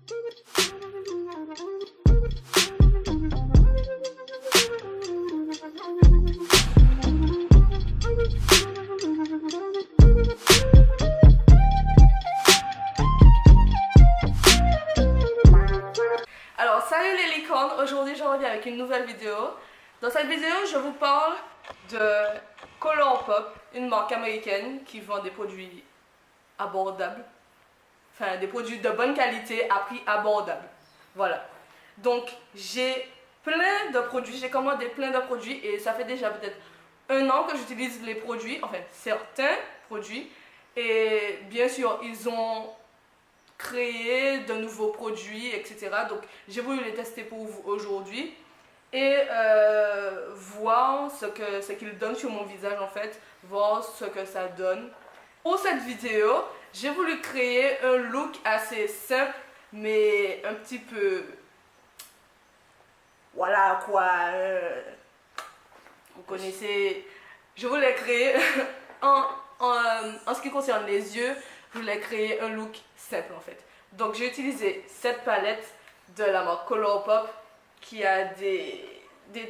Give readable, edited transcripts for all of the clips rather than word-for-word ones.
Alors salut les licornes, aujourd'hui je reviens avec une nouvelle vidéo. Dans cette vidéo je vous parle de Colourpop, une marque américaine qui vend des produits abordables. Enfin des produits de bonne qualité à prix abordable. Voilà. Donc j'ai plein de produits, j'ai commandé plein de produits et ça fait déjà peut-être 1 an que j'utilise les produits, enfin certains produits. Et bien sûr ils ont créé de nouveaux produits, etc. Donc j'ai voulu les tester pour vous aujourd'hui et voir ce qu'ils donnent sur mon visage en fait, voir ce que ça donne. Pour cette vidéo, j'ai voulu créer un look assez simple mais un petit peu... Voilà quoi, vous connaissez... Je voulais créer en ce qui concerne les yeux, je voulais créer un look simple en fait. Donc j'ai utilisé cette palette de la marque Colourpop qui a des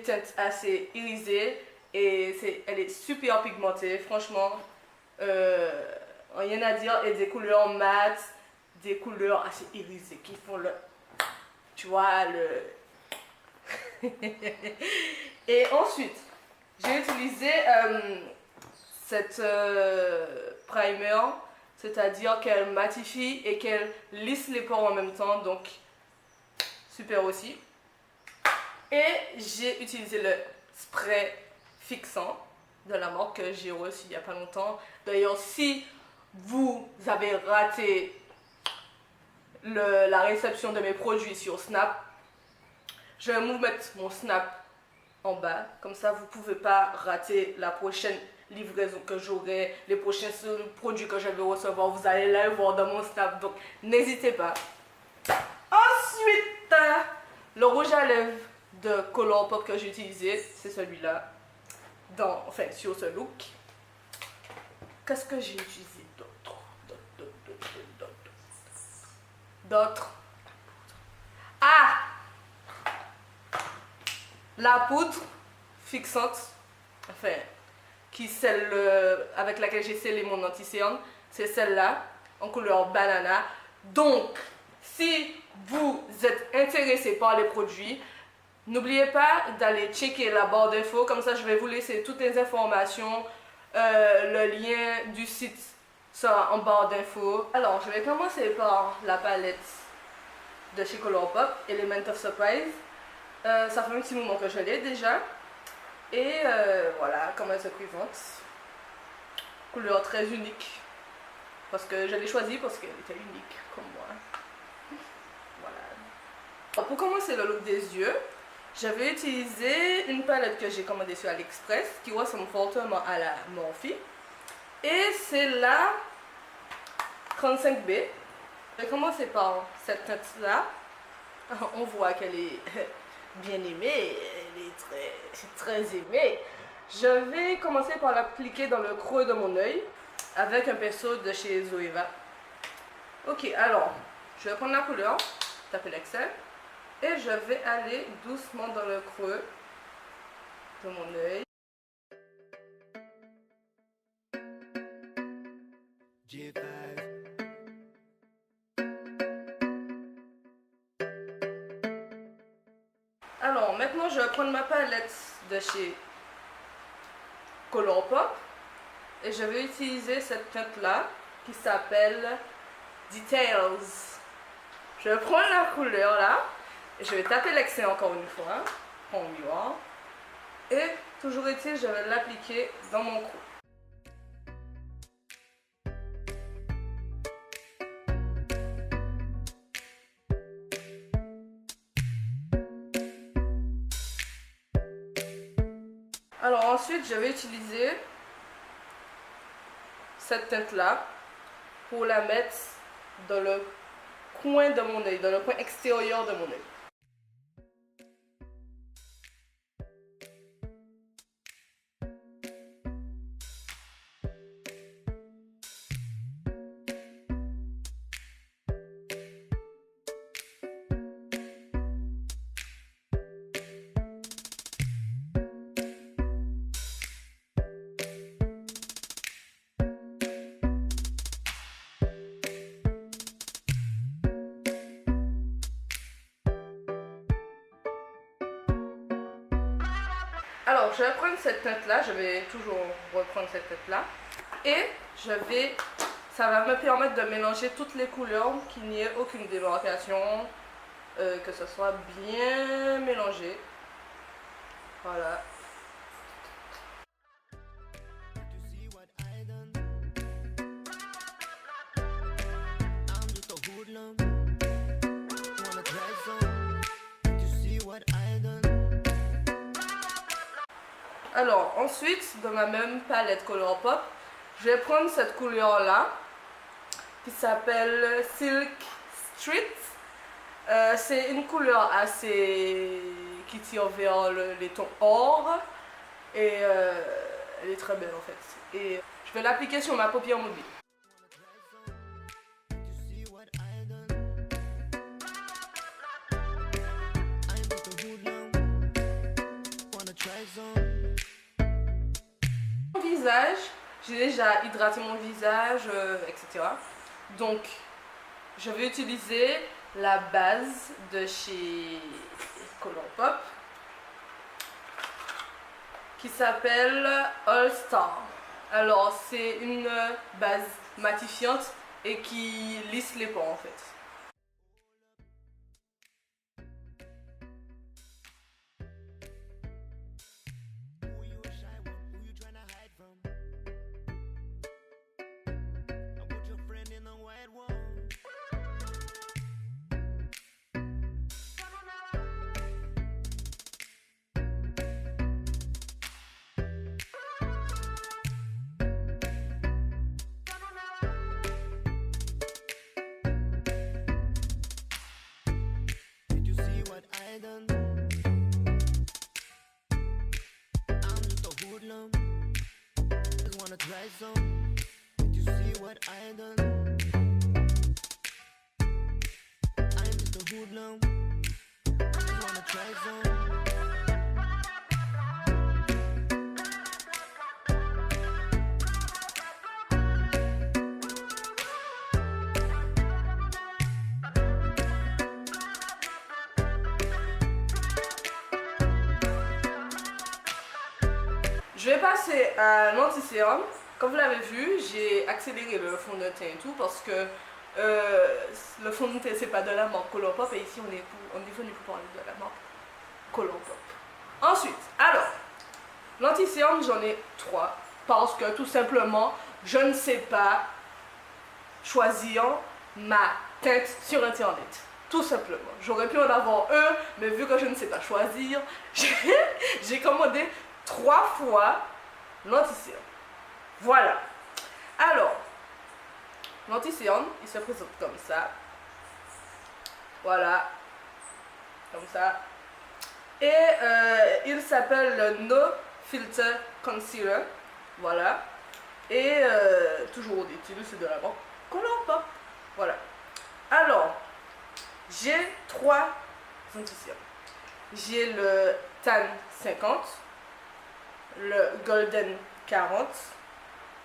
teintes assez irisées et elle est super pigmentée, franchement, rien à dire, et des couleurs mat, des couleurs assez irisées qui font le, tu vois, le... Et ensuite, j'ai utilisé cette primer, c'est-à-dire qu'elle matifie et qu'elle lisse les pores en même temps, donc super aussi. Et j'ai utilisé le spray fixant de la marque que j'ai reçu il n'y a pas longtemps. D'ailleurs, si vous avez raté la réception de mes produits sur Snap, je vais vous mettre mon Snap en bas, comme ça vous ne pouvez pas rater la prochaine livraison que j'aurai, les prochains produits que je vais recevoir, vous allez les voir dans mon Snap, donc n'hésitez pas. Ensuite, le rouge à lèvres de Colourpop que j'ai utilisé, c'est celui-là, enfin sur ce look. Qu'est-ce que j'ai utilisé d'autre? Ah! La poudre fixante, enfin, celle avec laquelle j'ai scellé mon anti-cerne, c'est celle-là, en couleur banana. Donc, si vous êtes intéressé par les produits, n'oubliez pas d'aller checker la barre d'infos, comme ça je vais vous laisser toutes les informations, le lien du site sera en barre d'infos. Alors, je vais commencer par la palette de chez Colourpop, Element of Surprise. Ça fait un petit moment que je l'ai déjà. Et voilà comment elle se présente. Couleur très unique. Parce que je l'ai choisie parce qu'elle était unique comme moi. Voilà. Alors, pour commencer le look des yeux, j'avais utilisé une palette que j'ai commandée sur AliExpress qui ressemble fortement à la Morphe. Et c'est la 35B. Je vais commencer par cette teinte-là. On voit qu'elle est bien aimée, elle est très aimée. Je vais commencer par l'appliquer dans le creux de mon œil avec un pinceau de chez Zoeva. Ok, alors, je vais prendre la couleur, taper l'Excel, et je vais aller doucement dans le creux de mon œil. Alors maintenant je vais prendre ma palette de chez Colourpop et je vais utiliser cette teinte là qui s'appelle Details. Je vais prendre la couleur là et je vais taper l'excès encore une fois en miroir et toujours est-il, je vais l'appliquer dans mon cou. Alors ensuite, je vais utiliser cette teinte-là pour la mettre dans le coin de mon œil, dans le coin extérieur de mon œil. Alors, je vais prendre cette teinte-là, je vais toujours reprendre cette teinte-là. Et ça va me permettre de mélanger toutes les couleurs, qu'il n'y ait aucune démarcation, que ce soit bien mélangé. Voilà. Alors, ensuite, dans ma même palette Colourpop, je vais prendre cette couleur-là, qui s'appelle Silk Street. C'est une couleur assez qui tire vers les tons or, et elle est très belle en fait. Et je vais l'appliquer sur ma paupière mobile. Visage, j'ai déjà hydraté mon visage, etc. Donc, je vais utiliser la base de chez Colourpop qui s'appelle All Star. Alors, c'est une base matifiante et qui lisse les pores en fait. Try some. Did you see what I done? I'm just a hoodlum. Just wanna try some. Je vais passer à l'anti-sérum. Comme vous l'avez vu, j'ai accéléré le fond de teint et tout parce que le fond de teint c'est pas de la marque Colourpop et ici on est venu pour parler de la marque Colourpop. Ensuite, alors, l'anti-sérum j'en ai 3 parce que tout simplement je ne sais pas choisir ma teinte sur internet. Tout simplement. J'aurais pu en avoir un, mais vu que je ne sais pas choisir, j'ai commandé 3 fois l'anti-sérum. Voilà. Alors, l'anti-sérum, il se présente comme ça. Voilà. Comme ça. Et il s'appelle le No Filter Concealer. Voilà. Et toujours des titres, c'est de la marque Colourpop. Voilà. Alors, j'ai 3 anti-sérums. J'ai le Tan 50, le Golden 40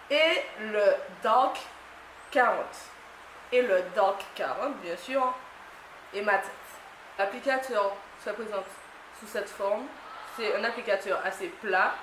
et le Dark 40. Et le Dark 40, bien sûr, est ma tête. L'applicateur se présente sous cette forme. C'est un applicateur assez plat.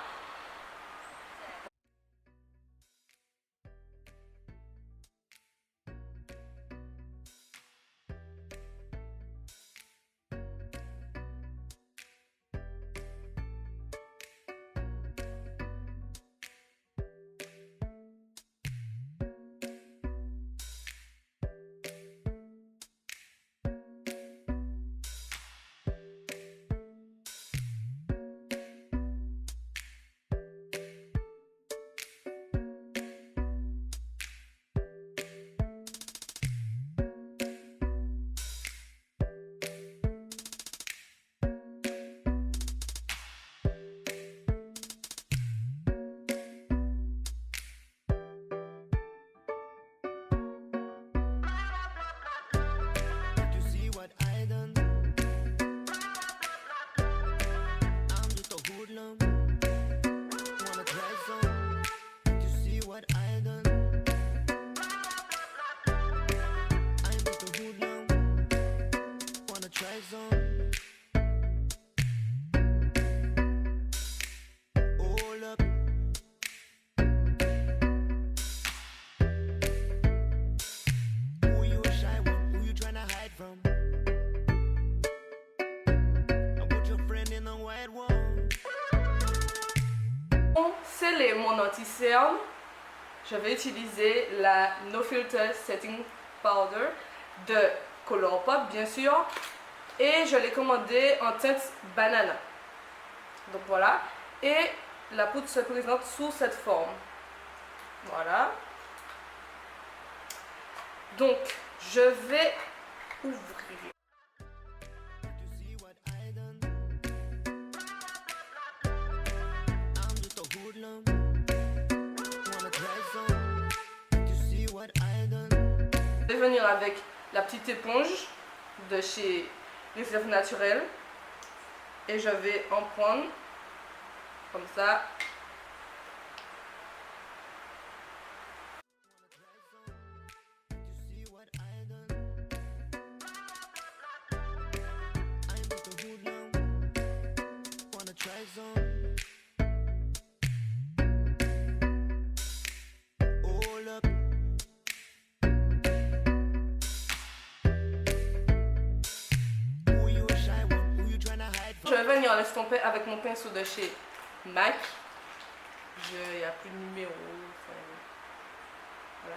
sceller mon anti-cerne, je vais utiliser la No Filter Setting Powder de Colourpop, bien sûr. Et je l'ai commandée en teinte banana. Donc voilà. Et la poudre se présente sous cette forme. Voilà. Donc, je vais ouvrir. Je vais venir avec la petite éponge de chez Réserve Naturelle et je vais en prendre comme ça. Je vais venir l'estomper avec mon pinceau de chez MAC. Il n'y a plus de numéro. Voilà.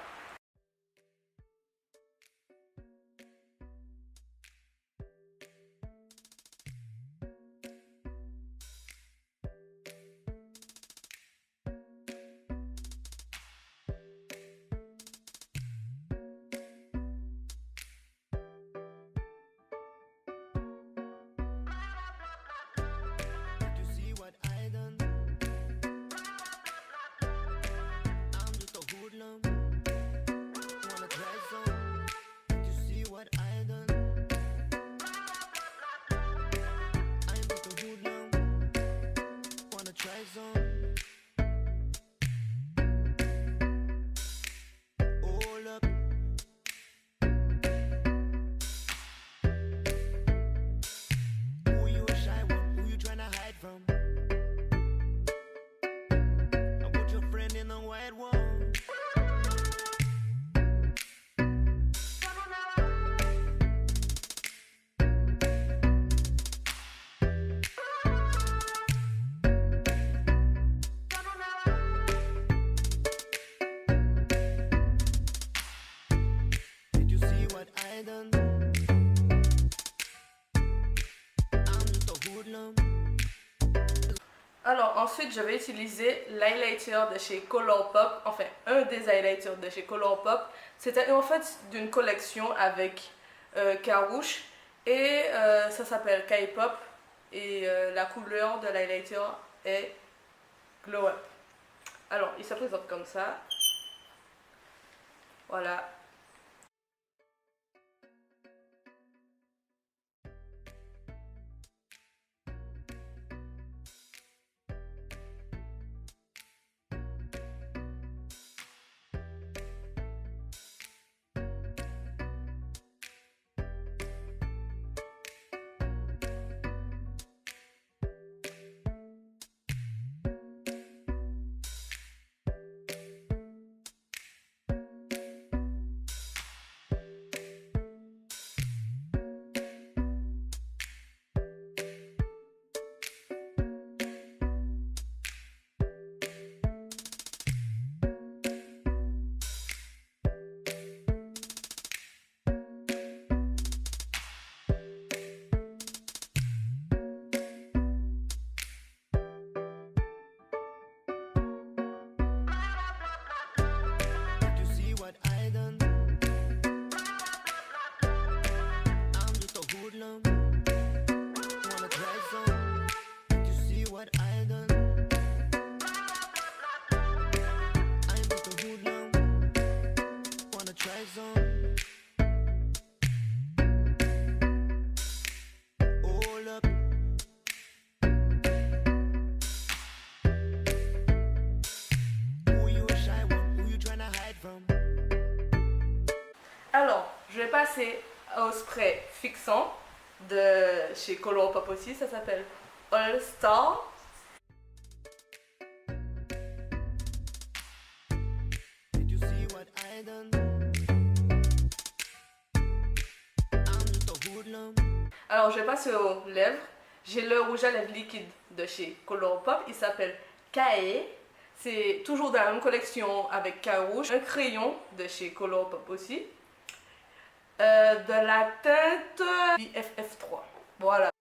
Alors ensuite je vais utiliser l'highlighter de chez Colourpop, enfin un des highlighters de chez Colourpop. C'était en fait d'une collection avec Carouche et ça s'appelle K-pop et la couleur de l'highlighter est Glow Up. Alors il se présente comme ça, voilà. Alors, je vais passer au spray fixant de chez Colourpop aussi, ça s'appelle All Star. Alors, je vais passer aux lèvres. J'ai le rouge à lèvres liquide de chez Colourpop, il s'appelle Kae. C'est toujours de la même collection avec Carouge. Un crayon de chez Colourpop aussi. De la teinte BFF3. Voilà.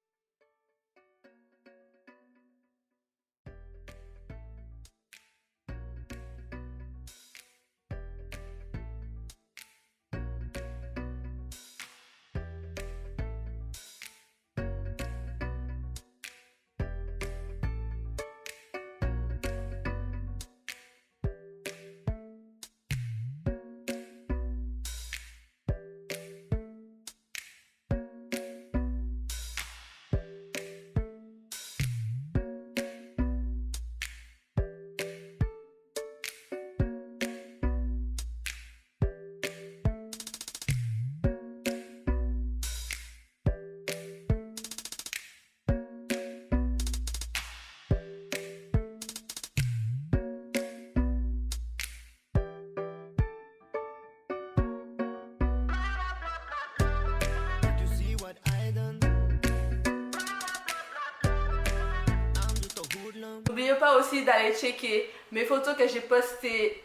N'oubliez pas aussi d'aller checker mes photos que j'ai postées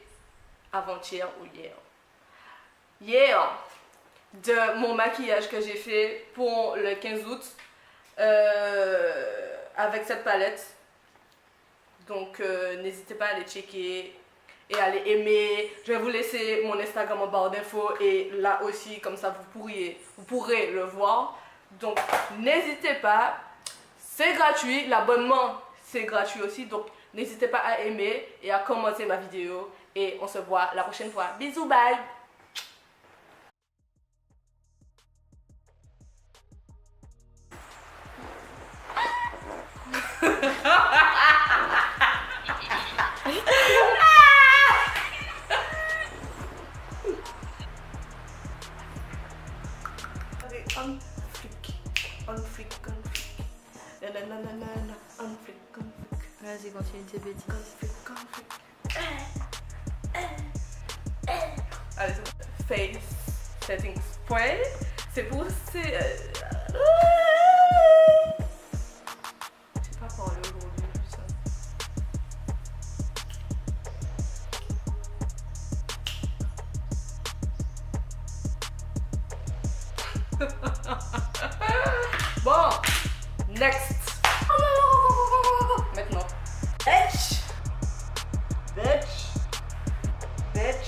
avant-hier ou hier. Hier, de mon maquillage que j'ai fait pour le 15 août avec cette palette. Donc n'hésitez pas à aller checker et à aller aimer. Je vais vous laisser mon Instagram en barre d'infos et là aussi, comme ça vous pourrez le voir. Donc n'hésitez pas, c'est gratuit, l'abonnement c'est gratuit aussi, donc n'hésitez pas à aimer et à commenter ma vidéo et on se voit la prochaine fois. Bisous, bye. Vas-y, continue tes bêtises. Allez, face settings spray. C'est pour je sais pas parler aujourd'hui, putain. Bon, next. Maintenant. Bitch.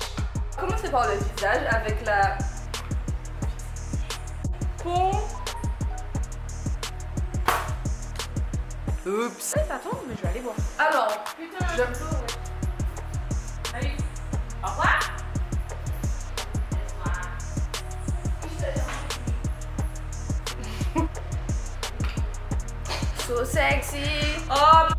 Commencez par le visage avec la peau. Oups. Attends, mais je vais aller voir. Alors, Putain, Allez, au revoir. So sexy. Oh.